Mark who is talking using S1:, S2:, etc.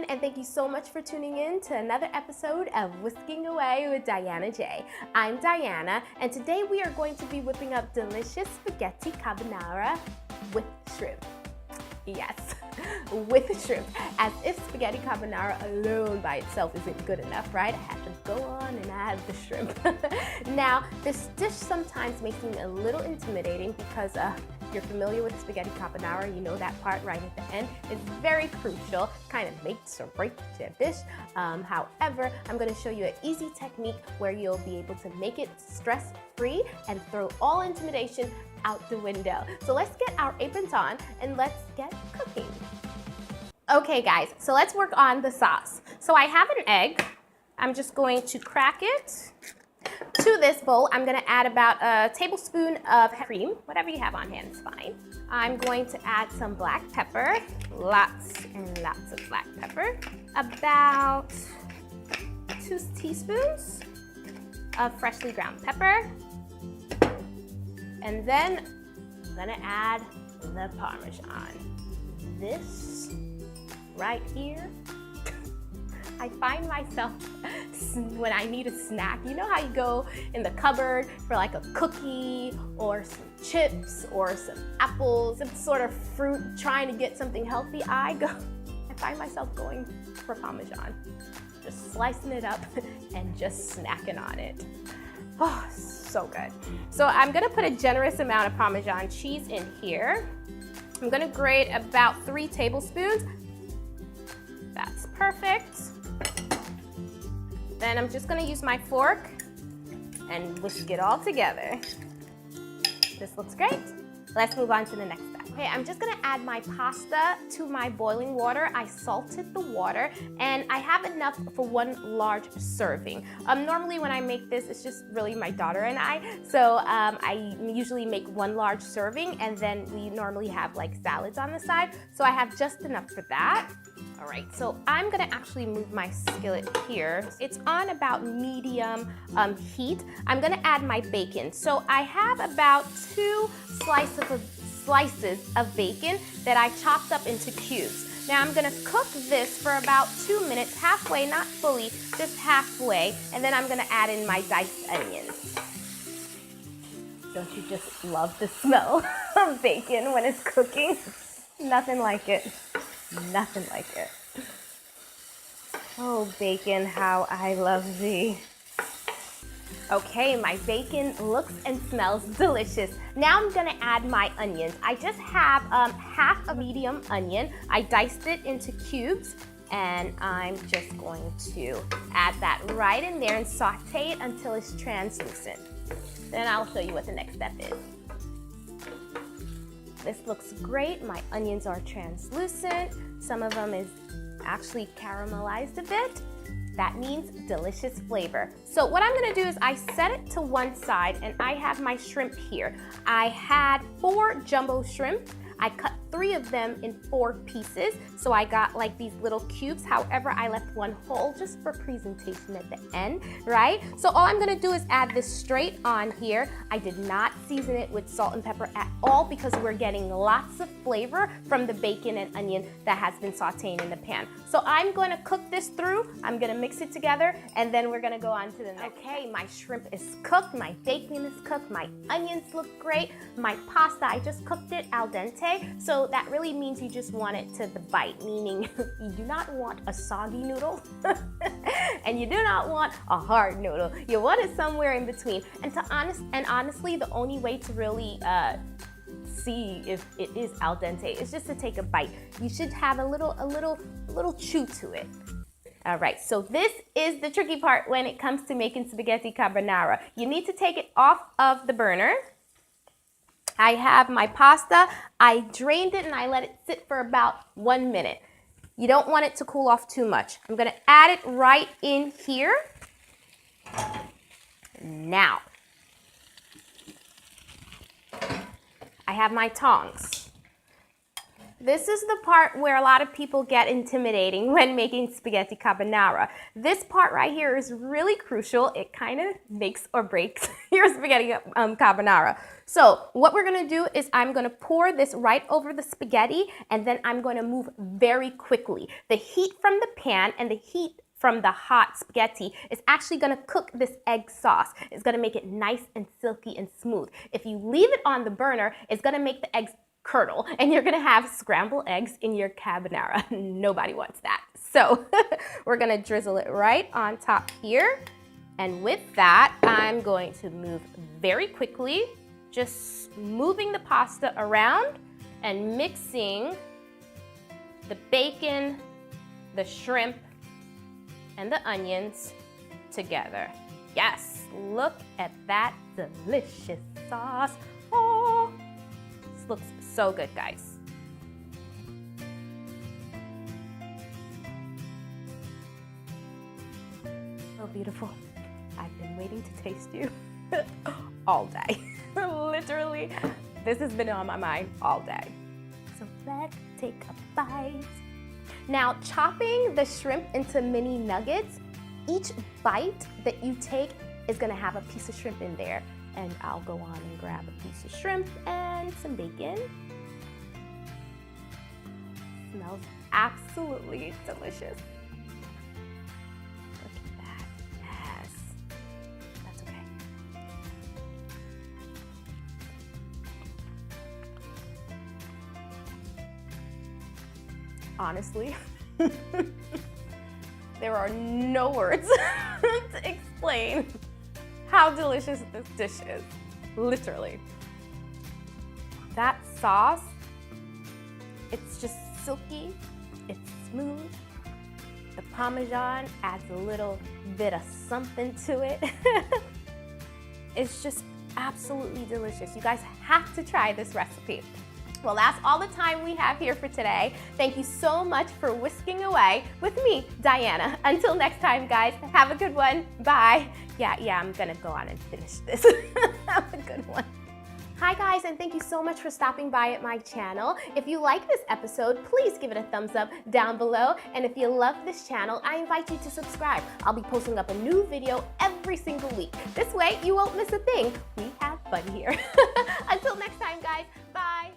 S1: everyone, and thank you so much for tuning in to another episode of Whisking Away with Diana J. I'm Diana, and today we are going to be whipping up delicious spaghetti carbonara with shrimp. Yes, with shrimp, as if spaghetti carbonara alone by itself isn't good enough, right? I have to go on and add the shrimp. Now, this dish sometimes may seem a little intimidating because you're familiar with spaghetti carbonara, you know that part right at the end. It's very crucial, kind of makes or breaks your dish. However, I'm going to show you an easy technique where you'll be able to make it stress-free and throw all intimidation out the window. So let's get our aprons on and let's get cooking. Okay guys, so let's work on the sauce. So I have an egg. I'm just going to crack it. To this bowl, I'm going to add about a tablespoon of cream. Whatever you have on hand is fine. I'm going to add some black pepper. Lots and lots of black pepper. About 2 teaspoons of freshly ground pepper. And then I'm going to add the parmesan. This right here. I find myself when I need a snack, you know how you go in the cupboard for like a cookie or some chips or some apples, some sort of fruit, trying to get something healthy, I find myself going for parmesan, just slicing it up and just snacking on it. Oh, so good. So I'm gonna put a generous amount of Parmesan cheese in here. I'm gonna grate about 3 tablespoons. That's perfect. Then I'm just gonna use my fork and whisk it all together. This looks great. Let's move on to the next step. Okay, I'm just gonna add my pasta to my boiling water. I salted the water and I have enough for 1 large serving. Normally when I make this, it's just really my daughter and I. So I usually make 1 large serving and then we normally have like salads on the side. So I have just enough for that. All right, so I'm gonna actually move my skillet here. It's on about medium heat. I'm gonna add my bacon. So I have about 2 slices of bacon that I chopped up into cubes. Now I'm gonna cook this for about 2 minutes, halfway, not fully, just halfway, and then I'm gonna add in my diced onions. Don't you just love the smell of bacon when it's cooking? Nothing like it. Nothing like it. Oh, bacon, how I love thee. Okay, my bacon looks and smells delicious. Now I'm gonna add my onions. I just have half a medium onion. I diced it into cubes and I'm just going to add that right in there and saute it until it's translucent. Then I'll show you what the next step is. This looks great. My onions are translucent. Some of them is actually caramelized a bit. That means delicious flavor. So what I'm gonna do is I set it to one side and I have my shrimp here. I had 4 jumbo shrimp. I cut 3 of them in 4 pieces. So I got like these little cubes. However, I left 1 whole just for presentation at the end, right? So all I'm gonna do is add this straight on here. I did not season it with salt and pepper at all because we're getting lots of flavor from the bacon and onion that has been sauteing in the pan. So I'm gonna cook this through. I'm gonna mix it together and then we're gonna go on to the next. Okay, my shrimp is cooked, my bacon is cooked, my onions look great. My pasta, I just cooked it al dente. So that really means you just want it to the bite, meaning you do not want a soggy noodle and you do not want a hard noodle. You want it somewhere in between. And honestly, the only way to really see if it is al dente is just to take a bite. You should have a little chew to it. All right, so this is the tricky part when it comes to making spaghetti carbonara. You need to take it off of the burner. I have my pasta, I drained it and I let it sit for about 1 minute. You don't want it to cool off too much. I'm gonna add it right in here. Now, I have my tongs. This is the part where a lot of people get intimidating when making spaghetti carbonara. This part right here is really crucial. It kind of makes or breaks your spaghetti carbonara. So what we're gonna do is I'm gonna pour this right over the spaghetti, and then I'm gonna move very quickly. The heat from the pan and the heat from the hot spaghetti is actually gonna cook this egg sauce. It's gonna make it nice and silky and smooth. If you leave it on the burner, it's gonna make the eggs curdle, and you're gonna have scrambled eggs in your carbonara. Nobody wants that. So we're gonna drizzle it right on top here. And with that, I'm going to move very quickly, just moving the pasta around and mixing the bacon, the shrimp, and the onions together. Yes, look at that delicious sauce. Oh, this looks so good, guys. So beautiful. I've been waiting to taste you all day. Literally, this has been on my mind all day. So let's take a bite. Now, chopping the shrimp into mini nuggets, each bite that you take is gonna have a piece of shrimp in there. And I'll go on and grab a piece of shrimp and some bacon. Smells absolutely delicious. Look at that, yes. That's okay. Honestly, there are no words to explain how delicious this dish is, literally. That sauce, it's just silky, it's smooth. The Parmesan adds a little bit of something to it. It's just absolutely delicious. You guys have to try this recipe. Well, that's all the time we have here for today. Thank you so much for whisking away with me, Diana. Until next time, guys, have a good one. Bye. Yeah, I'm gonna go on and finish this. Have a good one. Hi guys, and thank you so much for stopping by at my channel. If you like this episode, please give it a thumbs up down below. And if you love this channel, I invite you to subscribe. I'll be posting up a new video every single week. This way, you won't miss a thing. We have fun here. Until next time, guys, bye.